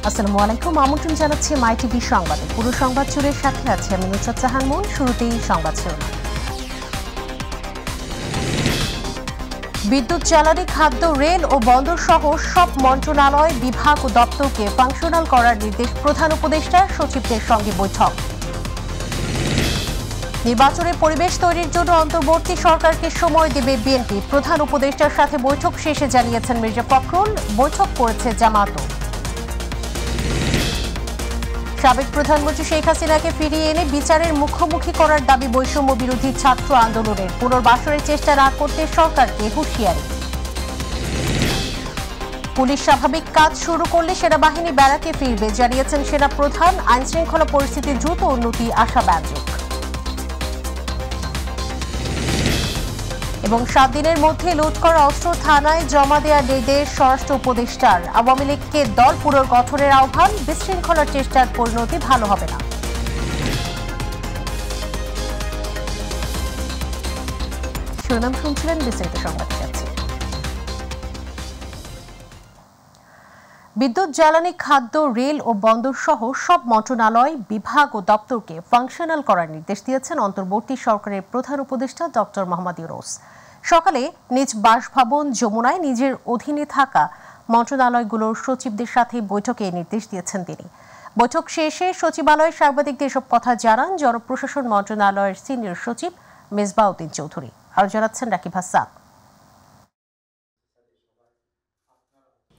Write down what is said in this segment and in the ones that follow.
আসসালামু আলাইকুম, আমন্ত্রণ জানাচ্ছি মাই টিভি সংবাদে। পুরো সংবাদ জুড়ে সাথে আছে আমি নুসরাত জাহান মন। শুরুতেই সংবাদ শিরোনাম। বিদ্যুৎ, জ্বালানি, খাদ্য, রেল ও বন্দর সহ সব মন্ত্রণালয়, বিভাগ ও দপ্তরকে ফাংশনাল করার নির্দেশ প্রধান উপদেষ্টার। সচিবদের সঙ্গে বৈঠক। নির্বাচনে পরিবেশ তৈরির জন্য অন্তর্বর্তী সরকারকে সময় দেবে বিএনপি। প্রধান উপদেষ্টার সাথে বৈঠক শেষে জানিয়েছেন মির্জা ফখরুল। বৈঠক করেছে জামাতও। সাবেক প্রধানমন্ত্রী শেখ হাসিনাকে ফিরিয়ে এনে বিচারের মুখোমুখি করার দাবি বৈষম্য বিরোধী ছাত্র আন্দোলনের। পুনর্বাসনের চেষ্টা না করতে সরকারকে হুঁশিয়ারি। পুলিশ স্বাভাবিক কাজ শুরু করলে সেনাবাহিনী ব্যারাকে ফিরবে, জানিয়েছেন সেনা প্রধান। আইনশৃঙ্খলা পরিস্থিতি দ্রুত উন্নতি আশাব্যঞ্জক। এবং 7 দিনের মধ্যে লুট করা অস্ত্র থানায় জমা দেওয়ার নির্দেশ স্বরাষ্ট্র উপদেষ্টার। আওয়ামী লীগকে দল পুনর্গঠনের আহ্বান। বিশৃঙ্খলার চেষ্টার পরিণতি ভালো হবে না। শিরোনাম শুনছিলেন, বিস্তারিত সংবাদ যাচ্ছে। বিদ্যুৎ, জ্বালানি, খাদ্য, রেল ও বন্দর সহ সব মন্ত্রণালয়, বিভাগ ও দপ্তরকে ফাংশনাল করার নির্দেশ দিয়েছেন অন্তর্বর্তী সরকারের প্রধান উপদেষ্টা ডক্টর মোহাম্মদ ইউনূস। সকালে নিজ বাসভবন যমুনায় নিজের অধীনে থাকা মন্ত্রণালয়গুলোর সচিবদের সাথে বৈঠকে নির্দেশ দিয়েছেন তিনি। বৈঠক শেষে সচিবালয়ের সাংবাদিকদের এসব কথা জানান জনপ্রশাসন মন্ত্রণালয়ের সিনিয়র সচিব মেজবাহ উদ্দিন চৌধুরী। আরও জানাচ্ছেন রাকিব হাসান।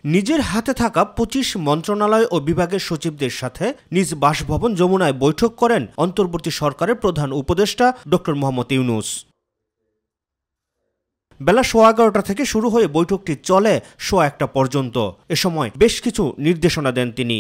নিজের হাতে থাকা 25 মন্ত্রণালয় ও বিভাগের সচিবদের সাথে নিজ বাসভবন যমুনায় বৈঠক করেন অন্তর্বর্তী সরকারের প্রধান উপদেষ্টা ডক্টর মোহাম্মদ ইউনূস। বেলা 11:15 থেকে শুরু হয়ে বৈঠকটি চলে 1:01 পর্যন্ত। এ সময় বেশ কিছু নির্দেশনা দেন তিনি।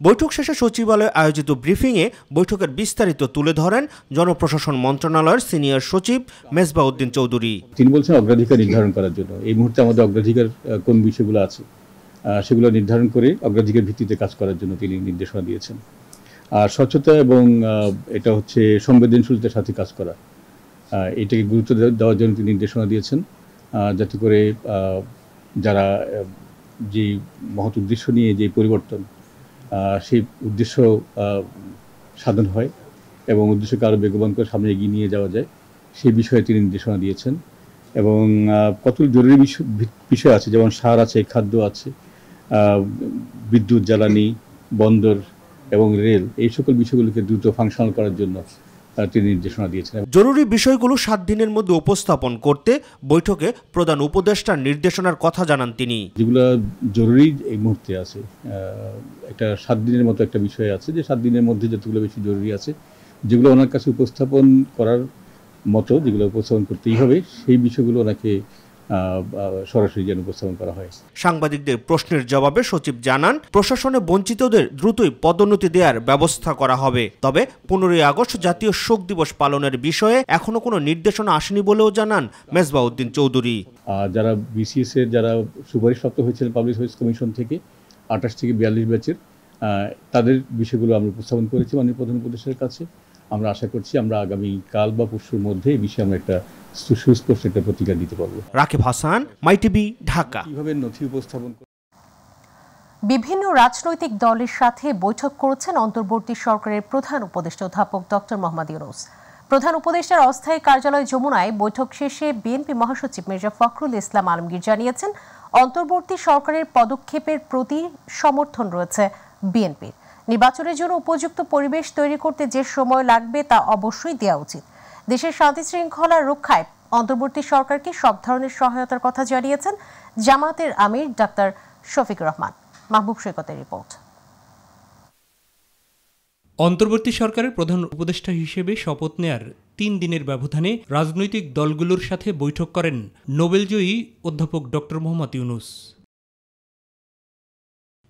বৈঠক শেষে সচিবালয়ে আয়োজিত ব্রিফিংয়ে বৈঠকের বিস্তারিত তুলে ধরেন জনপ্রশাসন মন্ত্রণালয়ের সিনিয়র সচিব মেজবাহ উদ্দিন চৌধুরী। তিনি বলছেন অগ্রাধিকার নির্ধারণ করার জন্য এই মুহূর্তে আমাদের অগ্রাধিকার কোন বিষয়গুলো আছে সেগুলো নির্ধারণ করে অগ্রাধিকার ভিত্তিতে কাজ করার জন্য তিনি নির্দেশনা দিয়েছেন। আর স্বচ্ছতা এবং এটা হচ্ছে সংবেদনশীলতার সাথে কাজ করা, এটাকে গুরুত্ব দেওয়ার জন্য তিনি নির্দেশনা দিয়েছেন, যাতে করে যারা যে মহৎ উদ্দেশ্য নিয়ে যে পরিবর্তন সেই উদ্দেশ্য সাধন হয় এবং উদ্দেশ্যকে আরও বেগবান করে সামনে এগিয়ে নিয়ে যাওয়া যায়, সেই বিষয়ে তিনি নির্দেশনা দিয়েছেন। এবং কত জরুরি বিষয় আছে, যেমন সার আছে, খাদ্য আছে, বিদ্যুৎ, জ্বালানি, বন্দর এবং রেল, এই সকল বিষয়গুলোকে দ্রুত ফাংশনাল করার জন্য তিনি নির্দেশনা দিয়েছেন। জরুরি বিষয়গুলো 7 দিনের মধ্যে উপস্থাপন করতে বৈঠকে প্রধান উপদেষ্টার নির্দেশনার কথা জানান তিনি। যেগুলো জরুরি এই মুহূর্তে আছে, একটা 7 দিনের মতো একটা বিষয় আছে, যে 7 দিনের মধ্যে যতগুলো বেশি জরুরি আছে, যেগুলো ওনার কাছে উপস্থাপন করার মতো, যেগুলো উপস্থাপন করতেই হবে, সেই বিষয়গুলো ওনাকে সরাসরি যেন উপস্থাপন করা হয়। সাংবাদিকদের প্রশ্নের জবাবে সচিব জানান, প্রশাসনে বঞ্চিতদের দ্রুতই পদোন্নতি দেওয়ার ব্যবস্থা করা হবে। তবে 15ই আগস্ট জাতীয় শোক দিবস পালনের বিষয়ে এখনো কোনো নির্দেশনা আসেনি বলেও জানান মেজবাহ উদ্দিন চৌধুরী। যারা বিসিএস এর যারা সুপারিশপ্রাপ্ত হয়েছিলেন পাবলিক সার্ভিস কমিশন থেকে 28 থেকে 42 ব্যাচের, তাদের বিষয়গুলো আমরা উপস্থাপন করেছি মাননীয় প্রধান উপদেষ্টার কাছে। আমরা আশা করছি আমরা আগামী কাল বা পরশুর মধ্যে এই বিষয়ে আমরা একটা সুস্পষ্ট একটা প্রতিক্রিয়া দিতে পারবো। রাকিব হাসান, মাই টিভি, ঢাকা। কিভাবে নথি উপস্থাপন। বিভিন্ন রাজনৈতিক দলের সাথে বৈঠক করেছেন অন্তর্বর্তী সরকারের প্রধান উপদেষ্টা অধ্যাপক ডক্টর মোহাম্মদ ইউনূস। প্রধান উপদেষ্টার অস্থায়ী কার্যালয় যমুনায় বৈঠক শেষে বিএনপি মহাসচিব মির্জা ফখরুল ইসলাম আলমগীর জানিয়েছেন, অন্তর্বর্তী সরকারের পদক্ষেপের প্রতি সমর্থন রয়েছে বিএনপির। নির্বাচনের জন্য উপযুক্ত পরিবেশ তৈরি করতে যে সময় লাগবে তা অবশ্যই দেওয়া উচিত। দেশের শান্তি শৃঙ্খলা রক্ষায় অন্তর্বর্তী সরকারকে সব ধরনের সহায়তার কথা জানিয়েছেন জামাতের আমির ডাক্তার শফিকুর রহমান। মাহবুব সৈকতের রিপোর্ট। অন্তর্বর্তী সরকারের প্রধান উপদেষ্টা হিসেবে শপথ নেয়ার 3 দিনের ব্যবধানে রাজনৈতিক দলগুলোর সাথে বৈঠক করেন নোবেলজয়ী অধ্যাপক ডক্টর মোহাম্মদ ইউনূস।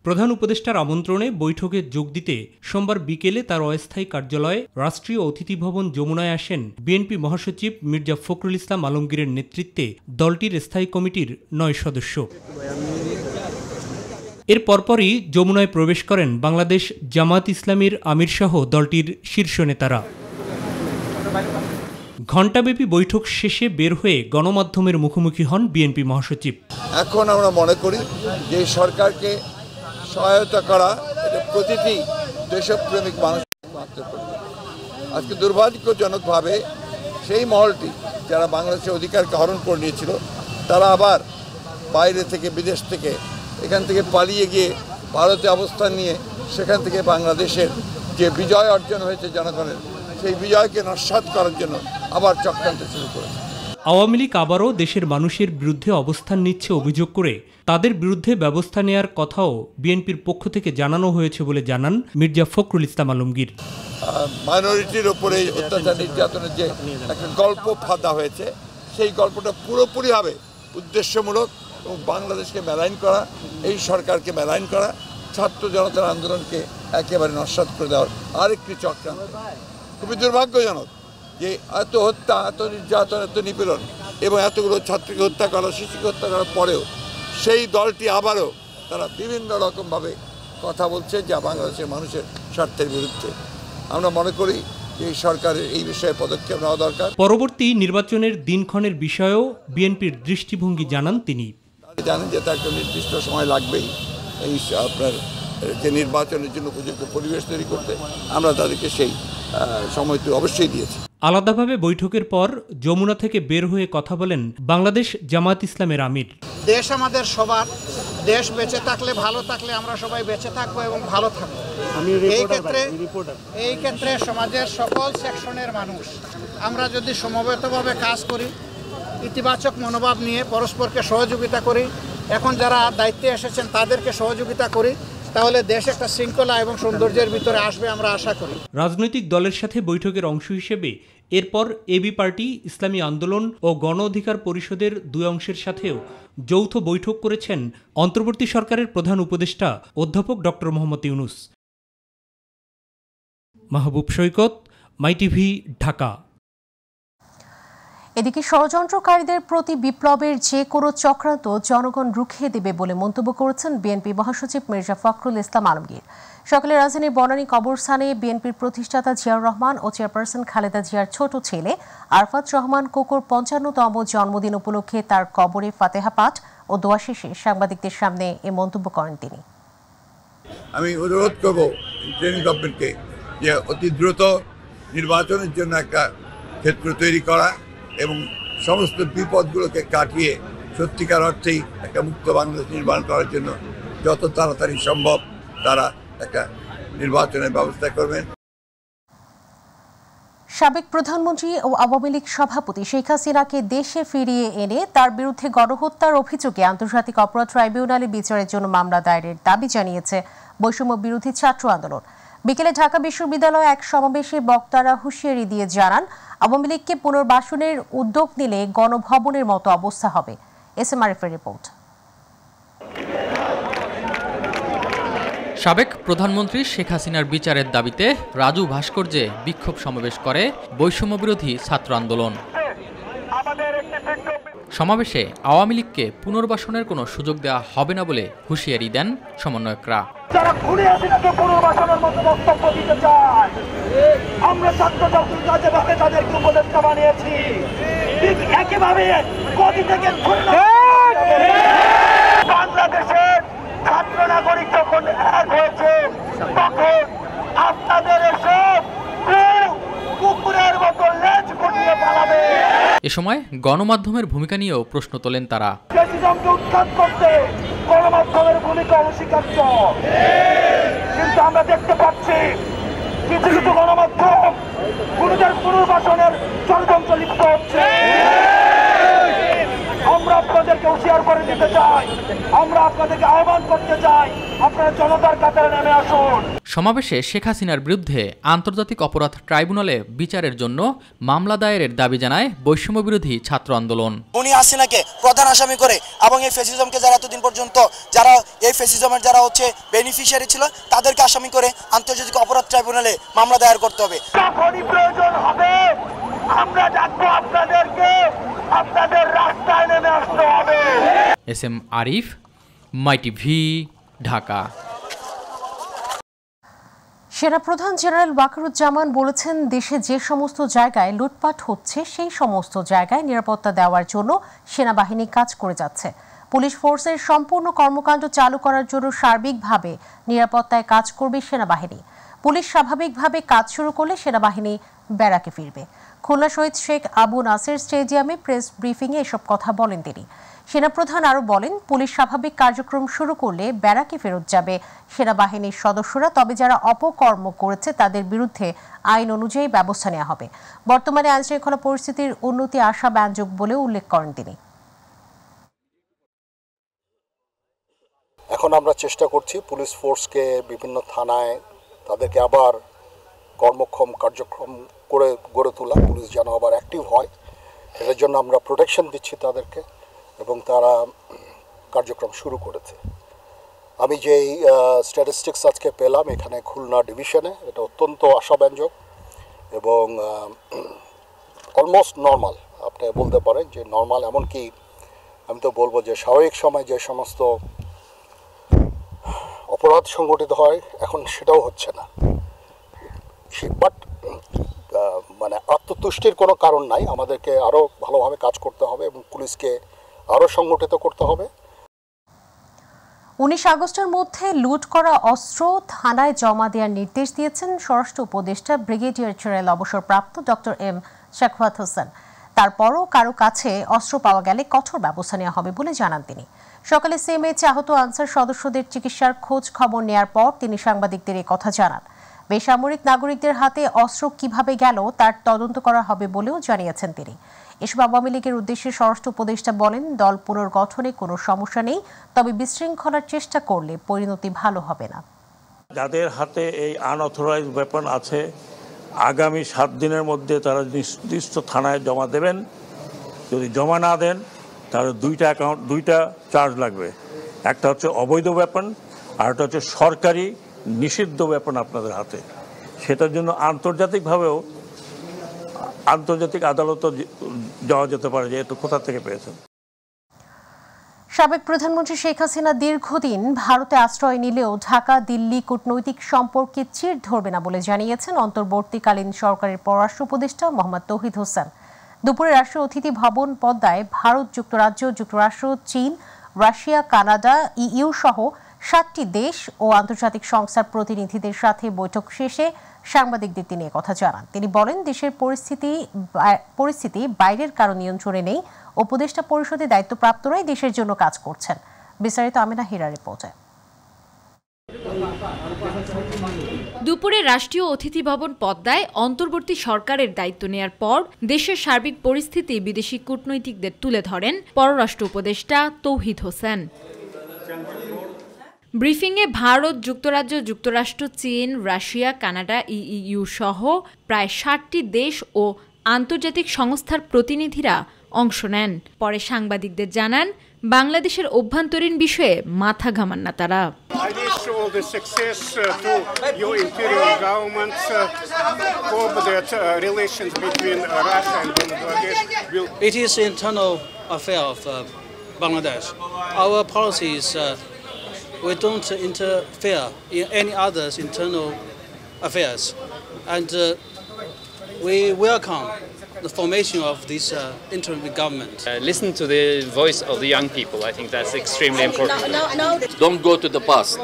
প্রধান উপদেষ্টার আমন্ত্রণে বৈঠকে যোগ দিতে সোমবার বিকেলে তার অস্থায়ী কার্যালয়ে রাষ্ট্রীয় অতিথি ভবন যমুনায় আসেন বিএনপি মহাসচিব মির্জা ফখরুল ইসলাম আলমগীরের নেতৃত্বে দলটির স্থায়ী কমিটির 9 সদস্য। এর পরপরই যমুনায় প্রবেশ করেন বাংলাদেশ জামাত ইসলামীর আমিরসহ দলটির শীর্ষ নেতারা। ঘণ্টাব্যাপী বৈঠক শেষে বের হয়ে গণমাধ্যমের মুখোমুখি হন বিএনপি মহাসচিব। এখন আমরা মনে করি যে সরকারকে সহায়তা করা এটা প্রতিটি দেশপ্রেমিক মানুষ মানতে পারবে। আজকে দুর্ভাগ্যজনকভাবে সেই মহলটি যারা বাংলাদেশের অধিকারকে হরণ করে নিয়েছিল তারা আবার বাইরে থেকে বিদেশ থেকে এখান থেকে পালিয়ে গিয়ে ভারতে অবস্থান নিয়ে সেখান থেকে বাংলাদেশের যে বিজয় অর্জন হয়েছে জনগণের সেই বিজয়কে নস্যাৎ করার জন্য আবার চক্রান্ত শুরু করেছে। আওয়ামী লীগ আবারও দেশের মানুষের বিরুদ্ধে অবস্থান নিচ্ছে অভিযোগ করে তাদের বিরুদ্ধে ব্যবস্থা নেয়ার কথাও বিএনপির পক্ষ থেকে জানানো হয়েছে বলে জানান মির্জা ফখরুল ইসলাম আলমগীর। মাইনরিটির ওপরে অত্যাচার নির্যাতনের যে একটা গল্প ফাঁদা হয়েছে সেই গল্পটা পুরোপুরিভাবে উদ্দেশ্যমূলক এবং বাংলাদেশকে মেলাইন করা, এই সরকারকে মেলাইন করা, ছাত্র জনতার আন্দোলনকে একেবারে নস্যাৎ করে দেওয়ার আরেকটি চক্রান্ত। খুবই দুর্ভাগ্যজনক যে এত হত্যা, এত নির্যাতন, এত নিপীড়ন এবং এতগুলো ছাত্রীকে হত্যা করা, শিশুকে হত্যা করার পরেও সেই দলটি আবারও তারা বিভিন্ন রকমভাবে কথা বলছে যা বাংলাদেশের মানুষের স্বার্থের বিরুদ্ধে। আমরা মনে করি যে এই সরকারের এই বিষয়ে পদক্ষেপ নেওয়া দরকার। পরবর্তী নির্বাচনের দিনক্ষণের বিষয়েও বিএনপির দৃষ্টিভঙ্গি জানান তিনি। জানেন যে তার একটা নির্দিষ্ট সময় লাগবেই এই আপনার যে নির্বাচনের জন্য উপযুক্ত পরিবেশ তৈরি করতে, আমরা তাদেরকে সেই সময়টি অবশ্যই দিয়েছি। আলাদাভাবে বৈঠকের পর যমুনা থেকে বের হয়ে কথা বলেন বাংলাদেশ জামায়াত ইসলামের আমির। দেশ আমাদের সবার, দেশ বেঁচে থাকলে ভালো থাকলে আমরা সবাই বেঁচে থাকবো এবং ভালো থাকবো। এই ক্ষেত্রে সমাজের সকল সেকশনের মানুষ আমরা যদি সমবেতভাবে কাজ করি, ইতিবাচক মনোভাব নিয়ে পরস্পরকে সহযোগিতা করি, এখন যারা দায়িত্বে এসেছেন তাদেরকে সহযোগিতা করি, তাহলে দেশ একটা শৃঙ্খলা এবং সৌন্দর্যের ভিতরে আসবে আমরা আশা করি। রাজনৈতিক দলের সাথে বৈঠকের অংশ হিসেবে এরপর এবি পার্টি, ইসলামী আন্দোলন ও গণ অধিকার পরিষদের দুই অংশের সাথেও যৌথ বৈঠক করেছেন অন্তর্বর্তী সরকারের প্রধান উপদেষ্টা অধ্যাপক ডক্টর মোহাম্মদ ইউনূস। মাহবুব সৈকত, মাইটিভি, ঢাকা। এদিকে ষড়যন্ত্রকারীদের প্রতি বিপ্লবের যে কোনো চক্রান্ত জনগণ রুখিয়ে দেবে বলে মন্তব্য করেছেন বিএনপি মহাসচিব মির্জা ফখরুল ইসলাম আলমগীর। সকালে রাজধানীর বনানী কবরস্থানে বিএনপির প্রতিষ্ঠাতা জিয়াউর রহমান ও চেয়ারপারসন খালেদা জিয়ার ছোট ছেলে আরফাত রহমান কোকোর ৫৫তম জন্মদিন উপলক্ষে তার কবরে ফাতেহা পাঠ ও দোয়া শেষে সাংবাদিকদের সামনে এ মন্তব্য করেন তিনি। আমি অনুরোধ করব ইন্টারিম গভর্নমেন্টকে যে অতি দ্রুত নির্বাচনের জন্য একটা ক্ষেত্র তৈরি করা এবং সমস্ত বিপদগুলোকে কাটিয়ে সত্যিকার অর্থেই একটা মুক্ত বাংলাদেশ নির্মাণ করার জন্য যত তাড়াতাড়ি সম্ভব তারা একটা নির্বাচনের ব্যবস্থা করবেন। সাবেক প্রধানমন্ত্রী ও আওয়ামী লীগ সভাপতি শেখ হাসিনাকে দেশে ফিরিয়ে এনে তার বিরুদ্ধে গণহত্যার অভিযোগে আন্তর্জাতিক অপরাধ ট্রাইব্যুনালে বিচারের জন্য মামলা দায়েরের দাবি জানিয়েছে বৈষম্য বিরোধী ছাত্র আন্দোলন। বিকেলে ঢাকা বিশ্ববিদ্যালয়ে এক সমাবেশে বক্তারা হুঁশিয়ারি দিয়ে জানান, আওয়ামী লীগকে পুনর্বাসনের উদ্যোগ নিলে গণভবনের মতো অবস্থা হবে। এসএমআরএফের রিপোর্ট। সাবেক প্রধানমন্ত্রী শেখ হাসিনার বিচারের দাবিতে রাজু ভাস্কর্যে বিক্ষোভ সমাবেশ করে বৈষম্য বিরোধী ছাত্র আন্দোলন। সমাবেশে আওয়ামী লীগকে পুনর্বাসনের কোনো সুযোগ দেওয়া হবে না বলে হুঁশিয়ারি দেন সমন্বয়করা। যারা খুনি হাসিনাকে পুনর্বাসনের মতো বক্তব্য দিতে চায়, আমরা ছাত্র জাতিভাবে তাদেরকে উপদেষ্টা বানিয়েছি। ঠিক একইভাবে গদি থেকে বাংলাদেশের ছাত্র নাগরিক যখন এক হয়েছে তখন আপনাদের এসব কুকুরের মতো লেজ গুটিয়ে পালাবে। এ সময় গণমাধ্যমের ভূমিকা নিয়েও প্রশ্ন তোলেন তারা। ফ্যাসিজমকে উৎখাত করতে গণমাধ্যমের ভূমিকা অনস্বীকার্য, কিন্তু আমরা দেখতে পাচ্ছি কিছু কিছু গণমাধ্যম খুনিদের পুনর্বাসনের ষড়যন্ত্র লিপ্ত হচ্ছে। আমরা আপনাদেরকে হুঁশিয়ার করে দিতে চাই, আমরা আপনাদেরকে আহ্বান করতে চাই, আপনারা জনতার কাতারে নেমে আসুন। সমাবেশে শেখ হাসিনার বিরুদ্ধে আন্তর্জাতিক অপরাধ ট্রাইব্যুনালে বিচারের জন্য মামলা দায়েরের দাবি জানায় বৈষম্য বিরোধী ছাত্র আন্দোলন। উনি হাসিনাকে প্রধান আসামি করে এবং এই ফ্যাসিজমকে যারা এতদিন পর্যন্ত যারা এই ফ্যাসিজমের যারা হচ্ছে বেনিফিশিয়ারি ছিল তাদেরকে আসামি করে আন্তর্জাতিক অপরাধ ট্রাইব্যুনালে মামলা দায়ের করতে হবে। যখনই প্রয়োজন হবে আমরা ডাকবো আপনাদেরকে, আপনাদের রাস্তায় নেমে আসতে হবে। SM Arif, MyTV, Dhaka. সেনাপ্রধান জেনারেল ওয়াকারুজ্জামান বলেছেন, দেশে যে সমস্ত জায়গায় লুটপাট হচ্ছে সেই সমস্ত জায়গায় নিরাপত্তা দেওয়ার জন্য সেনাবাহিনী কাজ করে যাচ্ছে। পুলিশ ফোর্সের সম্পূর্ণ কর্মকাণ্ড চালু করার জন্য সার্বিকভাবে নিরাপত্তায় কাজ করবে সেনাবাহিনী। পুলিশ স্বাভাবিকভাবে কাজ শুরু করলে সেনাবাহিনী ব্যারাকে ফিরবে। খুলনা শহীদ শেখ আবু নাসের স্টেডিয়ামে প্রেস ব্রিফিংয়ে এসব কথা বলেন তিনি। সেনাপ্রধান আরও বলেন, পুলিশ স্বাভাবিক কার্যক্রম শুরু করলে ব্যারাকে ফেরত যাবে সেনাবাহিনীর সদস্যরা, তবে যারা অপকর্ম করেছে তাদের বিরুদ্ধে আইন অনুযায়ী ব্যবস্থা নেওয়া হবে। বর্তমানে আইনশৃঙ্খলা পরিস্থিতির উন্নতি আশাব্যঞ্জক বলেও উল্লেখ করেন তিনি। এখন আমরা চেষ্টা করছি পুলিশ ফোর্সকে বিভিন্ন থানায় তাদেরকে আবার কর্মক্ষম কার্যক্রম করে গড়ে তোলা, পুলিশ যেন আবার অ্যাক্টিভ হয়, এটার জন্য আমরা প্রোটেকশন দিচ্ছি তাদেরকে এবং তারা কার্যক্রম শুরু করেছে। আমি যেই স্ট্যাটিস্টিক্স আজকে পেলাম এখানে খুলনা ডিভিশনে, এটা অত্যন্ত আশাব্যঞ্জক এবং অলমোস্ট নর্মাল, আপনি বলতে পারেন যে নর্মাল। এমনকি আমি তো বলবো যে স্বাভাবিক সময় যে সমস্ত অপরাধ সংগঠিত হয় এখন সেটাও হচ্ছে না। বাট মানে আত্মতুষ্টির কোনো কারণ নাই, আমাদেরকে আরও ভালোভাবে কাজ করতে হবে এবং পুলিশকে আরও সংগঠিত করতে হবে। 19 আগস্টের মধ্যে লুট করা অস্ত্র থানায় জমা দেওয়ার নির্দেশ দিয়েছেন স্বরাষ্ট্র উপদেষ্টা ব্রিগেডিয়ার জেনারেল অবসরপ্রাপ্ত ডক্টর এম শাকওয়াত হোসেন। তারপরও কারো কাছে অস্ত্র পাওয়া গেলে কঠোর ব্যবস্থা নেওয়া হবে বলে জানান তিনি। সকালে সিএমএইচে আহত আনসার সদস্যদের চিকিৎসার খোঁজ খবর নেয়ার পর তিনি সাংবাদিকদের এই কথা জানান। বেসামরিক নাগরিকদের হাতে অস্ত্র কিভাবে গেল তার তদন্ত করা হবে বলেও জানিয়েছেন তিনি। এসব আওয়ামী লীগের উদ্দেশ্যে স্বরাষ্ট্র উপদেষ্টা বলেন, দল পুনর্গঠনে কোনো সমস্যা নেই, তবে বিশৃঙ্খলার চেষ্টা করলে পরিণতি ভালো হবে না। যাদের হাতে এই আনঅথরাইজড ওয়েপন আছে আগামী 7 দিনের মধ্যে তারা নির্দিষ্ট থানায় জমা দেবেন। যদি জমা না দেন তাহলে দুইটা চার্জ লাগবে। একটা হচ্ছে অবৈধ ওয়েপন আর একটা হচ্ছে সরকারি নিষিদ্ধ ওয়েপন আপনাদের হাতে। সেটার জন্য আন্তর্জাতিক আদালতও যাওয়া যেতে পারে যে এত কোথা থেকে পেয়েছেন। সাবেক প্রধানমন্ত্রী শেখ হাসিনা দীর্ঘদিন ভারতে আশ্রয় নিলেও ঢাকা দিল্লি কূটনৈতিক সম্পর্কে চির ধরবে না বলে জানিয়েছেন অন্তর্বর্তীকালীন সরকারের পররাষ্ট্র উপদেষ্টা মোহাম্মদ তৌহিদ হোসেন। দুপুরে রাষ্ট্রীয় অতিথি ভবন পদ্মায় ভারত, যুক্তরাজ্য, যুক্তরাষ্ট্র, চীন, রাশিয়া, কানাডা, ইইউ সহ 7টি দেশ ও আন্তর্জাতিক সংস্থার প্রতিনিধিদের সাথে বৈঠক শেষে সাংবাদিকদের তিনি কথা জানান। তিনি বলেন, দেশের পরিস্থিতি বাইরের কারো নিয়ন্ত্রণে নেই। উপদেষ্টা পরিষদে দায়িত্বপ্রাপ্তরাই দেশের জন্য কাজ করছেন। বিস্তারিত আমিনা হীরা রিপোর্টে। দুপুরে রাষ্ট্রীয় অতিথি ভবন পদ্মায় অন্তর্বর্তী সরকারের দায়িত্ব নেয়ার পর দেশের সার্বিক পরিস্থিতি বিদেশি কূটনৈতিকদের তুলে ধরেন পররাষ্ট্র উপদেষ্টা তৌহিদ হোসেন। ব্রিফিংয়ে ভারত, যুক্তরাজ্য, যুক্তরাষ্ট্র, চীন, রাশিয়া, কানাডা, ইইউ সহ প্রায় 60টি দেশ ও আন্তর্জাতিক সংস্থার প্রতিনিধিরা অংশ নেন। পরে সাংবাদিকদের জানান, বাংলাদেশের অভ্যন্তরীণ বিষয়ে মাথা ঘামান না তারা। It is the internal affair of Bangladesh. Our policies, we don't interfere in any others' internal affairs, and we welcome the formation of this interim government. Listen to the voice of the young people. I think that's extremely important. Don't go to the past,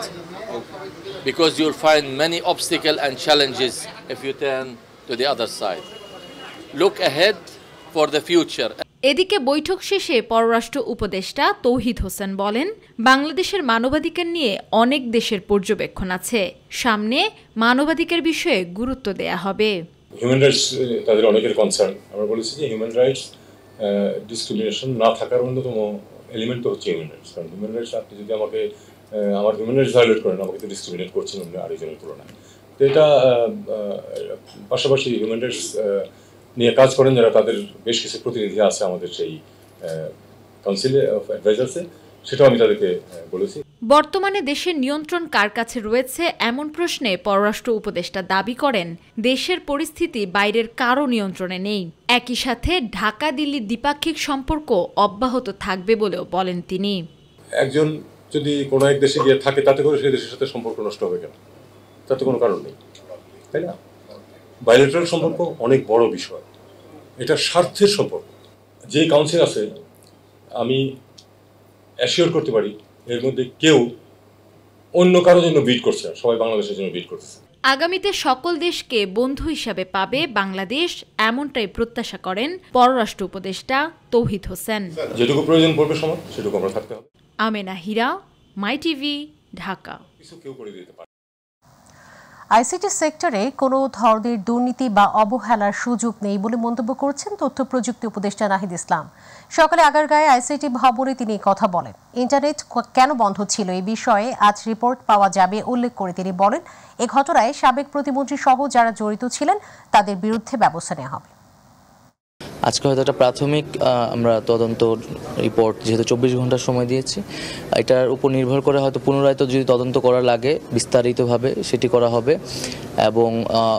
because you'll find many obstacles and challenges if you turn to the other side. Look ahead for the future. এদিকে বৈঠক শেষে পররাষ্ট্র উপদেষ্টা তৌহিদ হোসেন বলেন, বাংলাদেশের মানবাধিকার নিয়ে অনেক দেশের পর্যবেক্ষণ আছে, সামনে মানবাধিকার বিষয়ে গুরুত্ব দেয়া হবে। হিউম্যান রাইটস তাদের অনেকের কনসার্ন। আমরা বলেছি যে হিউম্যান রাইটস ডিসক্রিমিনেশন না থাকার অন্যতম এলিমেন্ট তো হচ্ছে হিউম্যান রাইটস। কারণ হিউম্যান রাইটস আপনি যদি আমাকে আমার হিউম্যান রাইটস ভায়োলেট করেন, আমাকে তো ডিসক্রিমিনেট করছেন অন্য আরেকজনের তুলনায়। তো এটা পাশাপাশি হিউম্যান রাইটস নিয়ে কাজ করেন যারা, তাদের বেশ কিছু প্রতিনিধি আছে আমাদের সেই কাউন্সিলে অফ অ্যাডভাইজার্সে, সেটাও আমি তাদেরকে বলেছি। বর্তমানে দেশের নিয়ন্ত্রণ কার কাছে রয়েছে এমন প্রশ্নে পররাষ্ট্র উপদেষ্টা দাবি করেন, দেশের পরিস্থিতি বাইরের কারো নিয়ন্ত্রণে নেই। একই সাথে ঢাকা দিল্লি দ্বিপাক্ষিক সম্পর্ক অব্যাহত থাকবে বলেও বলেন তিনি। একজন যদি কোনো এক দেশে গিয়ে থাকে তাতে করে সেই দেশের সাথে সম্পর্ক নষ্ট হবে কেন? তাতে কোনো কারণ নেই। তাই না? বাইলেটারাল সম্পর্ক অনেক বড় বিষয়, এটা স্বার্থের সম্পর্ক। যে কাউন্সিল আছে আমি অ্যাসিওর করতে পারি এর মধ্যে কেউ অন্য কারোর জন্য বিট করছে না, সবাই বাংলাদেশের জন্য বিট করছে। আগামীতে সকল দেশকে বন্ধু হিসাবে পাবে বাংলাদেশ, এমনটাই প্রত্যাশা করেন পররাষ্ট্র উপদেষ্টা তৌহিদ হোসেন। যেটুকু প্রয়োজন পড়বে সময় সেটুকু আমরা থাকতে হবে। আমেনা হীরা, মাই টিভি, ঢাকা। কিছু কেউ করে দিতে পারে। আইসিটি সেক্টরে কোনো ধরনের দুর্নীতি বা অবহেলার সুযোগ নেই বলে মন্তব্য করেছেন তথ্য প্রযুক্তি উপদেষ্টা নাহিদ ইসলাম। সকালে আগারগাঁয়ে আইসিটি ভবনে তিনি কথা বলেন। ইন্টারনেট কেন বন্ধ ছিল এই বিষয়ে আজ রিপোর্ট পাওয়া যাবে উল্লেখ করে তিনি বলেন, এ ঘটনায় সাবেক প্রতিমন্ত্রী সহ যারা জড়িত ছিলেন তাদের বিরুদ্ধে ব্যবস্থা নেওয়া হবে। আজকে হয়তো একটা প্রাথমিক আমরা তদন্ত রিপোর্ট, যেহেতু 24 ঘন্টার সময় দিয়েছি, এটার উপর নির্ভর করে হয়তো পুনরায় তো যদি তদন্ত করা লাগে বিস্তারিতভাবে সেটি করা হবে এবং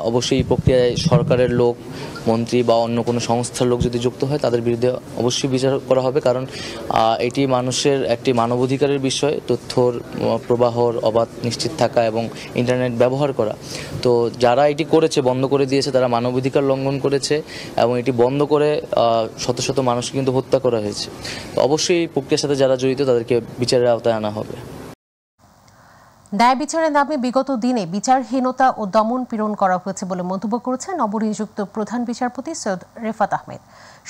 অবশ্যই এই প্রক্রিয়ায় সরকারের লোক, মন্ত্রী বা অন্য কোনো সংস্থার লোক যদি যুক্ত হয় তাদের বিরুদ্ধে অবশ্যই বিচার করা হবে, কারণ এটি মানুষের একটি মানবাধিকারের বিষয়, তথ্যর প্রবাহর অবাধ নিশ্চিত থাকা এবং ইন্টারনেট ব্যবহার করা। তো যারা এটি করেছে, বন্ধ করে দিয়েছে, তারা মানবাধিকার লঙ্ঘন করেছে এবং এটি বন্ধ করে শত শত মানুষকে কিন্তু হত্যা করা হয়েছে। তো অবশ্যই এই প্রক্রিয়ার সাথে যারা জড়িত তাদেরকে বিচারের আওতায় আনা হবে। ন্যায় বিচারের নামে বিগত দিনে বিচারহীনতা ও দমন পীড়ন করা হয়েছে বলে মন্তব্য করেছেন নবনিযুক্ত প্রধান বিচারপতি সৈয়দ রেফাত আহমেদ।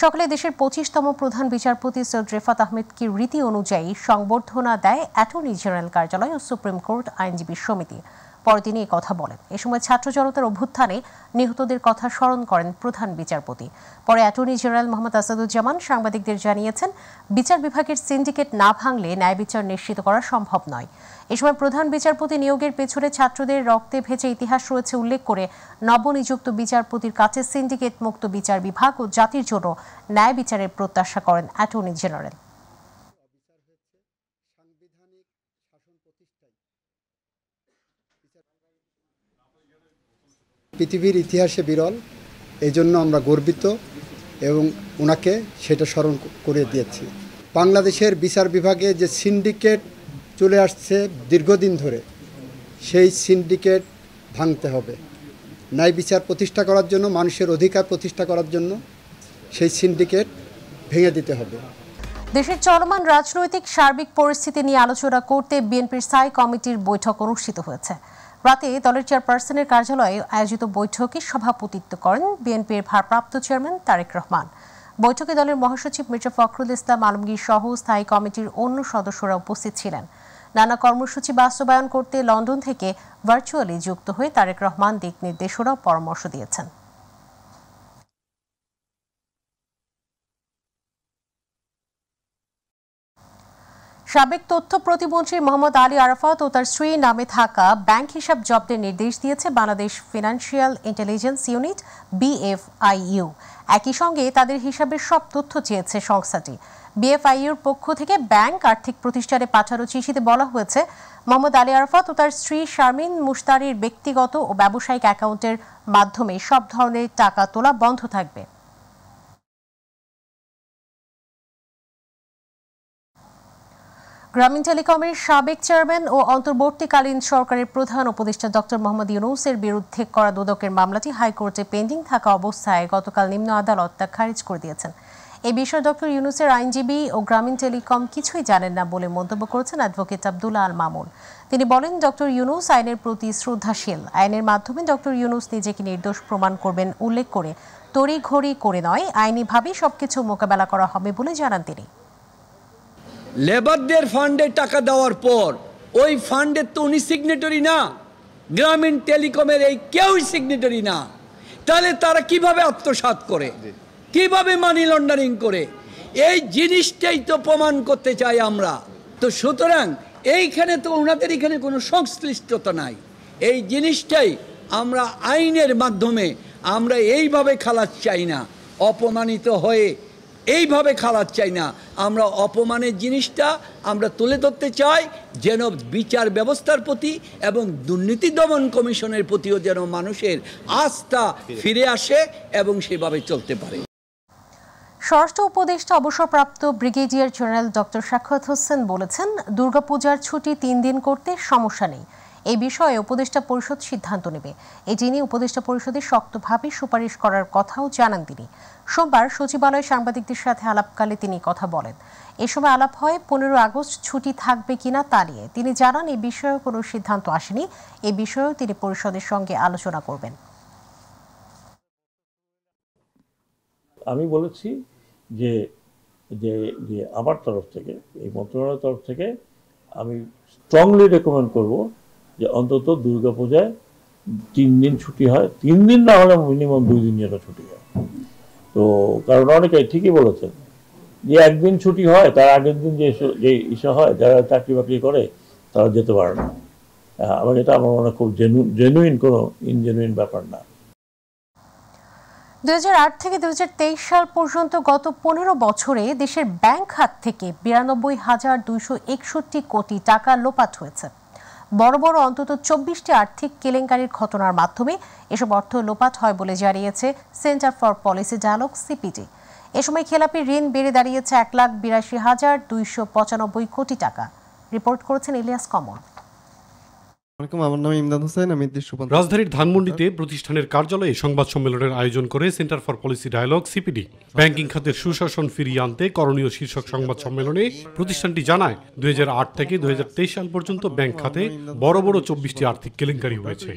সকালে দেশের 25তম প্রধান বিচারপতি সৈয়দ রেফাত আহমেদকে রীতি অনুযায়ী সংবর্ধনা দেয় অ্যাটর্নি জেনারেল কার্যালয় ও সুপ্রিম কোর্ট আইনজীবী সমিতি। পরে তিনি এই কথা বলেন। এ সময় ছাত্র জনতার অভ্যুত্থানে নিহতদের কথা স্মরণ করেন প্রধান বিচারপতি। পরে অ্যাটর্নি জেনারেল মোহাম্মদ আসাদুজ্জামান সাংবাদিকদের জানিয়েছেন, বিচার বিভাগের সিন্ডিকেট না ভাঙলে ন্যায় বিচার নিশ্চিত করা সম্ভব নয়। এ সময় প্রধান বিচারপতি নিয়োগের পেছনে ছাত্রদের রক্তে ভেজা ইতিহাস রয়েছে উল্লেখ করে নবনিযুক্ত বিচারপতির কাছে সিন্ডিকেট মুক্ত বিচার বিভাগ ও জাতির জন্য ন্যায় বিচারের প্রত্যাশা করেন অ্যাটর্নি জেনারেল। পৃথিবীর ইতিহাসে বিরল, এই জন্য আমরা গর্বিত এবং ওনাকে সেটা স্মরণ করে দিয়েছি। বাংলাদেশের বিচার বিভাগে যে সিন্ডিকেট চলে আসছে দীর্ঘদিন ধরে, সেই সিন্ডিকেট ভাঙতে হবে। ন্যায় বিচার প্রতিষ্ঠা করার জন্য, মানুষের অধিকার প্রতিষ্ঠা করার জন্য সেই সিন্ডিকেট ভেঙে দিতে হবে। দেশের চলমান রাজনৈতিক সার্বিক পরিস্থিতি নিয়ে আলোচনা করতে বিএনপির স্থায়ী কমিটির বৈঠক অনুষ্ঠিত হয়েছে। রাতে দলের চেয়ারপারসনের কার্যালয়ে আয়োজিত বৈঠকে সভাপতিত্ব করেন বিএনপির ভারপ্রাপ্ত চেয়ারম্যান তারেক রহমান। বৈঠকে দলের মহাসচিব মির্জা ফখরুল ইসলাম আলমগীর সহ স্থায়ী কমিটির অন্য সদস্যরা উপস্থিত ছিলেন। নানা কর্মসূচি বাস্তবায়ন করতে লন্ডন থেকে ভার্চুয়ালি যুক্ত হয়ে তারেক রহমান দিক নির্দেশনা ও পরামর্শ দিয়েছেন। সাবেক তথ্য প্রতিমন্ত্রী মোহাম্মদ আলী আরাফাত ও তার স্ত্রী নামে থাকা ব্যাংক হিসাব জব্দের নির্দেশ দিয়েছে Bangladesh financial intelligence unit BFIU। একই সঙ্গে তাদের হিসাবের সব তথ্য চেয়েছে সংস্থাটি। BFIUর পক্ষ থেকে ব্যাংক আর্থিক প্রতিষ্ঠানে পাঠানো চিঠিতে বলা হয়েছে, মোহাম্মদ আলী আরাফাত ও তার স্ত্রী শারমিন মুশতারির ব্যক্তিগত ও ব্যবসায়িক অ্যাকাউন্টের মাধ্যমে সব ধরনের টাকা তোলা বন্ধ থাকবে। গ্রামীণ টেলিকমের সাবেক চেয়ারম্যান ও অন্তর্বর্তীকালীন সরকারের প্রধান উপদেষ্টা ডক্টর মোহাম্মদ ইউনূসের বিরুদ্ধে করা দুদকের মামলাটি হাইকোর্টে পেন্ডিং থাকা অবস্থায় গতকাল নিম্ন আদালত তা খারিজ করে দিয়েছেন। এই বিষয়ে ডক্টর ইউনূসের আইনজীবী ও গ্রামীণ টেলিকম কিছুই জানেন না বলে মন্তব্য করেছেন অ্যাডভোকেট আব্দুল্লাহ আল মামুন। তিনি বলেন, ডক্টর ইউনূস আইনের প্রতি শ্রদ্ধাশীল। আইনের মাধ্যমে ডক্টর ইউনূস নিজেকে নির্দোষ প্রমাণ করবেন উল্লেখ করে তড়িঘড়ি করে নয়, আইনিভাবেই সবকিছু মোকাবেলা করা হবে বলে জানান তিনি। লেবারদের ফান্ডে টাকা দেওয়ার পর ওই ফান্ডের তো উনি সিগনেটরি না, গ্রামীণ টেলিকমের এই কেউই সিগনেটরি না। তাহলে তারা কিভাবে আত্মসাৎ করে, কিভাবে মানি লন্ডারিং করে, এই জিনিসটাই তো প্রমাণ করতে চাই আমরা। তো সুতরাং এইখানে তো ওনাদের এখানে কোনো সংশ্লিষ্টতা নাই। এই জিনিসটাই আমরা আইনের মাধ্যমে আমরা এইভাবে খালাস চাই না, অপমানিত হয়ে এইভাবে খালাস চাই না। আমরা অপমানের জিনিসটা আমরা তুলে ধরতে চাই, যেন বিচার ব্যবস্থার প্রতি এবং দুর্নীতি দমন কমিশনের প্রতিও যেন মানুষের আস্থা ফিরে আসে এবং সেভাবে চলতে পারে। স্বরাষ্ট্র উপদেষ্টা অবসরপ্রাপ্ত brigadier general doctor Sakhawat Hossain বলেছেন, দুর্গাপূজার ছুটি 3 দিন করতে সমস্যা নেই। এই বিষয়ে উপদেষ্টা পরিষদ সিদ্ধান্ত নেবে। এটি নিয়ে উপদেষ্টা পরিষদে শক্তভাবে সুপারিশ করার কথাও জানান তিনি। সোমবার সচিবালয়ে সাংবাদিকদের সাথে আলাপকালে তিনি কথা বলেন। এ সময় আলাপ হয় 15 আগস্ট ছুটি থাকবে কিনা তা নিয়ে। তিনি জানান এই বিষয়ে কোনো সিদ্ধান্ত আসেনি, এই বিষয়েও তিনি পরিষদের সঙ্গে আলোচনা করবেন। আমি বলেছি যে যে যে আমার তরফ থেকে, এই মন্ত্রণালয়ের তরফ থেকে আমি স্ট্রংলি রেকমেন্ড করব যে অন্তত দুর্গাপূজায় 3 দিন ছুটি হয়, 3 দিন না হলে মিনিমাম 2 দিন যেন ছুটি হয়। তো কারণ অনেকে ঠিকই বলেছেন যে একদিন ছুটি হয়, তার আগের দিন যে ইস্যু হয়, যারা চাকরি বাকরি করে তারা যেতে পারে না। এটা আমার মনে খুব জেনুইন, কোনো ইনজেনুইন ব্যাপার না। 2008 থেকে 2023 সাল পর্যন্ত গত 15 বছরে দেশের ব্যাংক খাত থেকে 92,261 কোটি টাকা লোপাট হয়েছে। বড় বড় অন্তত 24টি আর্থিক কেলেঙ্কারির ঘটনার মাধ্যমে এসব অর্থ লোপাট হয় বলে জানিয়েছে centre for policy dialogue CPD. এ সময় খেলাপি ঋণ বেড়ে দাঁড়িয়েছে 1,82,295 কোটি টাকা। রিপোর্ট করেছেন ইলিয়াস কমল। আমার নাম ইমদাদ হোসেন, আমি রাজধানীর ধানমন্ডিতে প্রতিষ্ঠানের কার্যালয়ে সংবাদ সম্মেলনের আয়োজন করে centre for policy dialogue CPD. Banking খাতের সুশাসন ফিরিয়ে আনতে করণীয় শীর্ষক সংবাদ সম্মেলনে প্রতিষ্ঠানটি জানায় 2008 থেকে 2023 সাল পর্যন্ত ব্যাংক খাতে বড় বড় 24টি আর্থিক কেলেঙ্কারি হয়েছে।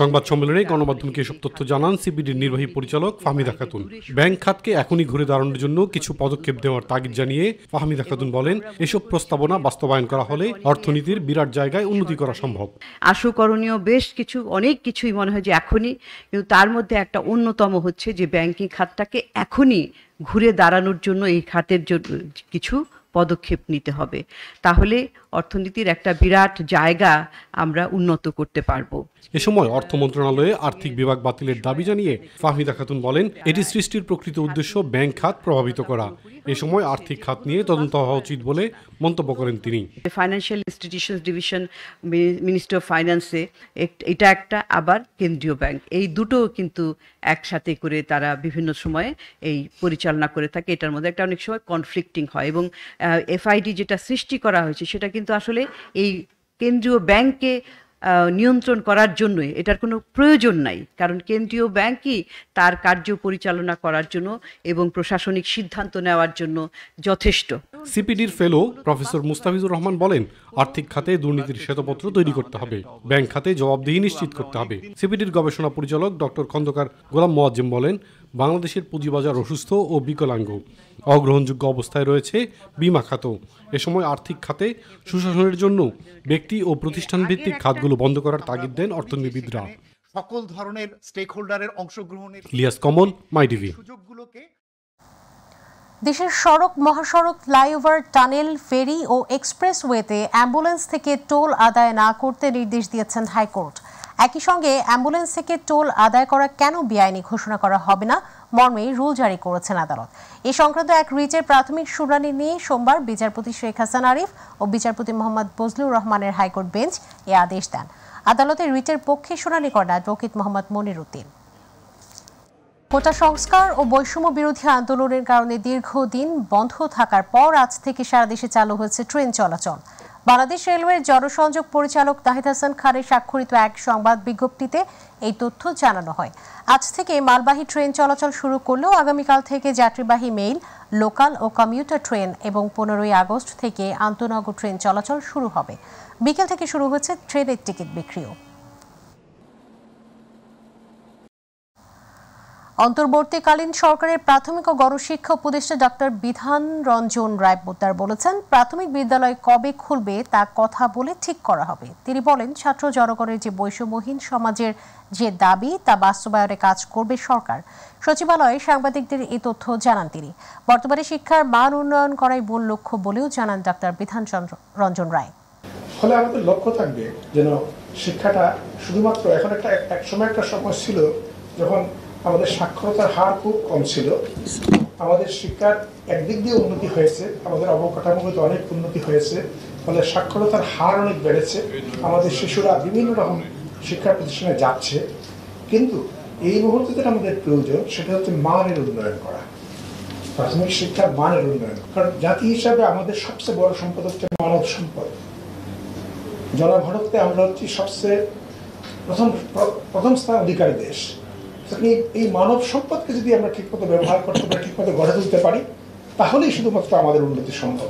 সংবাদ সম্মেলনে গণমাধ্যমকে এসব তথ্য জানান সিপিডির নির্বাহী পরিচালক ফাহমিদা খাতুন। ব্যাংক খাতকে এখনই ঘুরে দাঁড়ানোর জন্য কিছু পদক্ষেপ দেওয়ার তাগিদ জানিয়ে ফাহমিদা খাতুন বলেন, এসব প্রস্তাবনা বাস্তবায়ন করা হলে অর্থনীতির বিরাট জায়গায় উন্নতি করা সম্ভব। আশু করণীয় বেশ কিছু, অনেক কিছুই মনে হয় যে এখনই, কিন্তু তার মধ্যে একটা অন্যতম হচ্ছে যে ব্যাংকিং খাতটাকে এখনই ঘুরে দাঁড়ানোর জন্য এই খাতের জন্য কিছু পদক্ষেপ নিতে হবে, তাহলে অর্থনীতির একটা বিরাট জায়গা আমরা উন্নত করতে পারবো। এ সময় অর্থ মন্ত্রণালয়ে আর্থিক বিভাগ বাতিলের দাবি জানিয়ে ফাহমিদা খাতুন বলেন, এটি সৃষ্টির প্রকৃত উদ্দেশ্য ব্যাংক খাত প্রভাবিত করা। এ সময় আর্থিক খাত নিয়ে তদন্ত হওয়া উচিত বলে মন্তব্য করেন তিনি। Financial institutions division, ministry of ফাইন্যান্সে এটা একটা, আবার কেন্দ্রীয় ব্যাংক, এই দুটো কিন্তু একসাথে করে তারা বিভিন্ন সময়ে এই পরিচালনা করে থাকে। এটার মধ্যে একটা অনেক সময় কনফ্লিক্টিং হয়, এবং এফআইডি যেটা সৃষ্টি করা হয়েছে সেটা কিন্তু আসলে এই কেন্দ্রীয় ব্যাংককে নিয়ন্ত্রণ করার জন্যই, এটার কোনো প্রয়োজন নাই, কারণ কেন্দ্রীয় ব্যাংকই তার কার্য পরিচালনা করার জন্য এবং প্রশাসনিক সিদ্ধান্ত নেওয়ার জন্য যথেষ্ট। সিপিডির ফেলো প্রফেসর মুস্তাফিজুর রহমান বলেন, আর্থিক খাতে দুর্নীতির শ্বেতপত্র তৈরি করতে হবে, ব্যাংক খাতে জবাবদিহি নিশ্চিত করতে হবে। সিপিডির গবেষণা পরিচালক ডক্টর খন্দকার গোলাম মোয়াজ্জেম বলেন, বাংলাদেশের পুঁজিবাজার অসুস্থ ও বিকলাঙ্গ, অগ্রহণযোগ্য অবস্থায় রয়েছে বিমা খাতও। এ সময় আর্থিক খাতে সুশাসনের জন্য ব্যক্তি ও প্রতিষ্ঠান ভিত্তিক খাতগুলো বন্ধ করার তাগিদ দেন অর্থনীতিবিদরা। সকল ধরনের স্টেক হোল্ডারের অংশগ্রহণের। ইলিয়াস কমল, মাই টিভি। দেশের সড়ক, মহাসড়ক, ফ্লাইওভার, টানেল, ফেরি ও এক্সপ্রেসওয়েতে অ্যাম্বুলেন্স থেকে টোল আদায় না করতে নির্দেশ দিয়েছেন হাইকোর্ট। একই সঙ্গে অ্যাম্বুলেন্স থেকে টোল আদায় করা কেন বেআইনি ঘোষণা করা হবে না মর্মে রুল জারি করেছেন আদালত। এ সংক্রান্ত এক রিটের প্রাথমিক শুনানি নিয়ে সোমবার বিচারপতি শেখ হাসান আরিফ ও বিচারপতি মোহাম্মদ বজলুর রহমানের হাইকোর্ট বেঞ্চ এ আদেশ দেন। আদালতে রিটের পক্ষে শুনানি করেন অ্যাডভোকেট মোহাম্মদ মনির উদ্দিন। কোটা সংস্কার ও বৈষম্য বিরোধী আন্দোলনের কারণে দীর্ঘদিন বন্ধ থাকার পর আজ থেকে সারা দেশে চালু হয়েছে ট্রেন চলাচল। বাংলাদেশ রেলওয়ের জনসংযোগ পরিচালক নাহিদ হাসান খানের স্বাক্ষরিত এক সংবাদ বিজ্ঞপ্তিতে এই তথ্য জানানো হয়। আজ থেকে মালবাহী ট্রেন চলাচল শুরু করলেও আগামীকাল থেকে যাত্রীবাহী মেইল, লোকাল ও কমিউটার ট্রেন এবং 15 আগস্ট থেকে আন্তনগর ট্রেন চলাচল শুরু হবে। বিকেল থেকে শুরু হচ্ছে ট্রেনের টিকিট বিক্রিও। অন্তর্বর্তীকালীন সরকারের প্রাথমিক ও গণশিক্ষা উপদেষ্টা ডক্টর বিধান রঞ্জন রায় পোদ্দার বলেছেন, প্রাথমিক বিদ্যালয় কবে খুলবে তা কথা বলে ঠিক করা হবে। তিনি বলেন, ছাত্র জনগণের যে বৈষম্যহীন সমাজের যে দাবি তা বাস্তবায়নে কাজ করবে সরকার। সচিবালয়ে সাংবাদিকদের এই তথ্য জানান তিনি। বর্তমানে শিক্ষার মান উন্নয়ন করাই মূল লক্ষ্য বলেও জানান ডক্টর বিধান রঞ্জন রায়। ফলে আমাদের লক্ষ্য থাকবে যেন শিক্ষাটা শুধুমাত্র, এখন এক সময় ছিল যখন আমাদের সাক্ষরতার হার খুব কম ছিল। আমাদের শিক্ষার একদিক দিয়ে উন্নতি হয়েছে, আমাদের অবকাঠামোগত অনেক উন্নতি হয়েছে, ফলে সাক্ষরতার হার অনেক বেড়েছে। আমাদের শিশুরা বিভিন্ন রকম শিক্ষা প্রতিষ্ঠানে যাচ্ছে, কিন্তু এই মুহূর্তে যেটা আমাদের প্রয়োজন সেটা হচ্ছে মানের উন্নয়ন করা, প্রাথমিক শিক্ষার মানের উন্নয়ন। কারণ জাতি হিসাবে আমাদের সবচেয়ে বড় সম্পদ হচ্ছে মানব সম্পদ। জনঘনত্বে আমরা হচ্ছি সবচেয়ে প্রথম স্থান অধিকারী দেশ। এই মানব সম্পদকে যদি আমরা ঠিকমতো ব্যবহার করতে পারি, ঠিকমতো গড়ে তুলতে পারি, তাহলেই শুধুমাত্র আমাদের উন্নতি সম্ভব।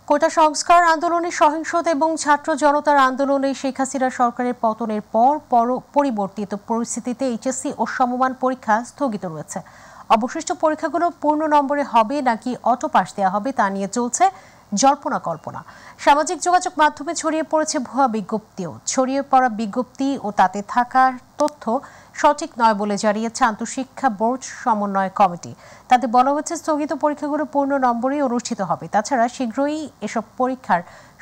কোটা সংস্কার আন্দোলনে সহিংসতা এবং ছাত্র জনতার আন্দোলনে শেখ হাসিনা সরকারের পতনের পর পরিবর্তিত পরিস্থিতিতে এইচএসসি ও সমমান পরীক্ষা স্থগিত রয়েছে। অবশিষ্ট পরীক্ষাগুলো পূর্ণ নম্বরে হবে নাকি অটো পাস দেওয়া হবে তা নিয়ে চলছে জল্পনা কল্পনা। সামাজিক যোগাযোগ মাধ্যমে ছড়িয়ে পড়েছে ভুয়া বিজ্ঞপ্তিও। ছড়িয়ে পড়া বিজ্ঞপ্তি ও তাতে থাকা তথ্য সঠিক নয় বলে জানিয়েছে আন্তঃশিক্ষা বোর্ড সমন্বয় কমিটি। তাতে বলা হচ্ছে স্থগিত পরীক্ষাগুলো পূর্ণ নম্বরে অনুষ্ঠিত হবে। তাছাড়া শীঘ্রই এসব পরীক্ষার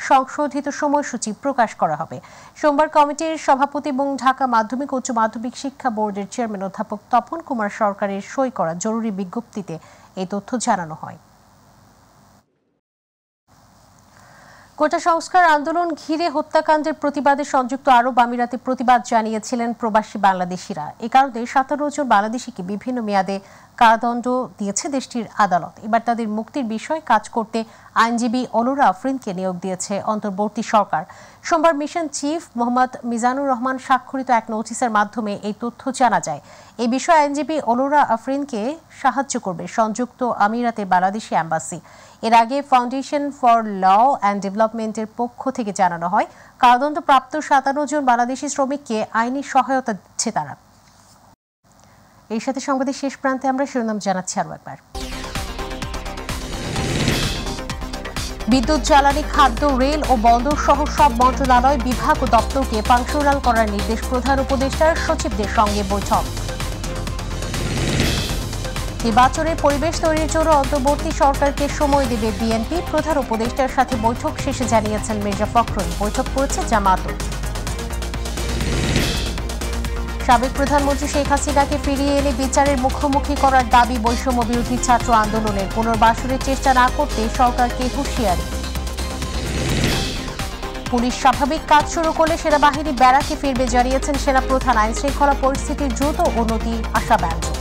সংশোধিত সময়সূচি প্রকাশ করা হবে। সোমবার কমিটির সভাপতি এবং ঢাকা মাধ্যমিক উচ্চ মাধ্যমিক শিক্ষা বোর্ডের চেয়ারম্যান অধ্যাপক তপন কুমার সরকারের সই করা জরুরি বিজ্ঞপ্তিতে এই তথ্য জানানো হয়। কোটা সংস্কার আন্দোলন ঘিরে হত্যাকাণ্ডের প্রতিবাদে সংযুক্ত আরব আমিরাতে প্রতিবাদ জানিয়েছিলেন প্রবাসী বাংলাদেশিরা। এ কারণে 17 জন বাংলাদেশিকে বিভিন্ন মেয়াদে কারাদণ্ড দিয়েছে দেশটির আদালত। এবার তাদের মুক্তির বিষয়ে কাজ করতে আইনজীবী অলুরা আফরিনকে নিয়োগ দিয়েছে অন্তর্বর্তী সরকার। সোমবার মিশন চিফ মোহাম্মদ মিজানুর রহমান স্বাক্ষরিত এক নোটিশের মাধ্যমে এই তথ্য জানা যায়। এই বিষয়ে আইনজীবী অলুরা আফরিনকে সাহায্য করবে সংযুক্ত আমিরাতের বাংলাদেশি অ্যাম্বাসি। এর আগে ফাউন্ডেশন ফর ল অ্যান্ড ডেভেলপমেন্টের পক্ষ থেকে জানানো হয়, কারাদণ্ডপ্রাপ্ত 57 জন বাংলাদেশি শ্রমিককে আইনি সহায়তা দিচ্ছে তারা। এর সাথে সংবাদের শেষ প্রান্তে আমরা শিরোনাম জানাচ্ছি আরও একবার। বিদ্যুৎ, জ্বালানি, খাদ্য, রেল ও বন্দর সহ সব মন্ত্রণালয়, বিভাগ ও দপ্তরকে ফাংশনাল করার নির্দেশ প্রধান উপদেষ্টার, সচিবদের সঙ্গে বৈঠক। নির্বাচনের পরিবেশ তৈরির জন্য অন্তর্বর্তী সরকারকে সময় দেবে বিএনপি, প্রধান উপদেষ্টার সাথে বৈঠক শেষে জানিয়েছেন মির্জা ফখরুল। বৈঠক করেছে জামায়াত। সাবেক প্রধানমন্ত্রী শেখ হাসিনাকে ফিরিয়ে এনে বিচারের মুখোমুখি করার দাবি বৈষম্য বিরোধী ছাত্র আন্দোলনের। পুনর্বাসনের চেষ্টা না করতে সরকারকে হুঁশিয়ারি। পুলিশ স্বাভাবিক কাজ শুরু করলে সেনাবাহিনী ব্যারাকে ফিরবে জানিয়েছেন সেনাপ্রধান। আইন শৃঙ্খলা পরিস্থিতির দ্রুত উন্নতি আশাব্যঞ্জক।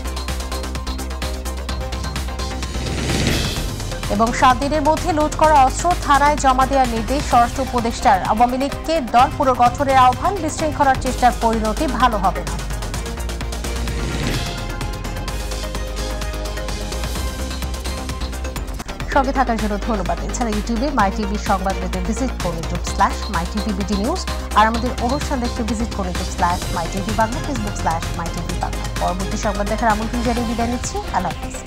এবং 7 দিনের মধ্যে লুট করা অস্ত্র থানায় জমা দেওয়ার নির্দেশ স্বরাষ্ট্র উপদেষ্টার। আওয়ামী লীগকে দল পুনর্গঠনের আহ্বান, বিশৃঙ্খলার চেষ্টার পরিণতি ভালো হবে না। সঙ্গে থাকার জন্য ধন্যবাদ। এছাড়া ইউটিউবে মাই টিভি সংবাদ পেতে ভিজিট করুন youtube/mytvbd নিউজ, আর আমাদের অনুষ্ঠান দেখতে ভিজিট করুন youtube/mytvbangla, facebook/mytvbangla। পরবর্তী সংবাদ দেখার আমন্ত্রণ জানিয়ে বিদায় নিচ্ছি। আল্লাহ হাফেজ।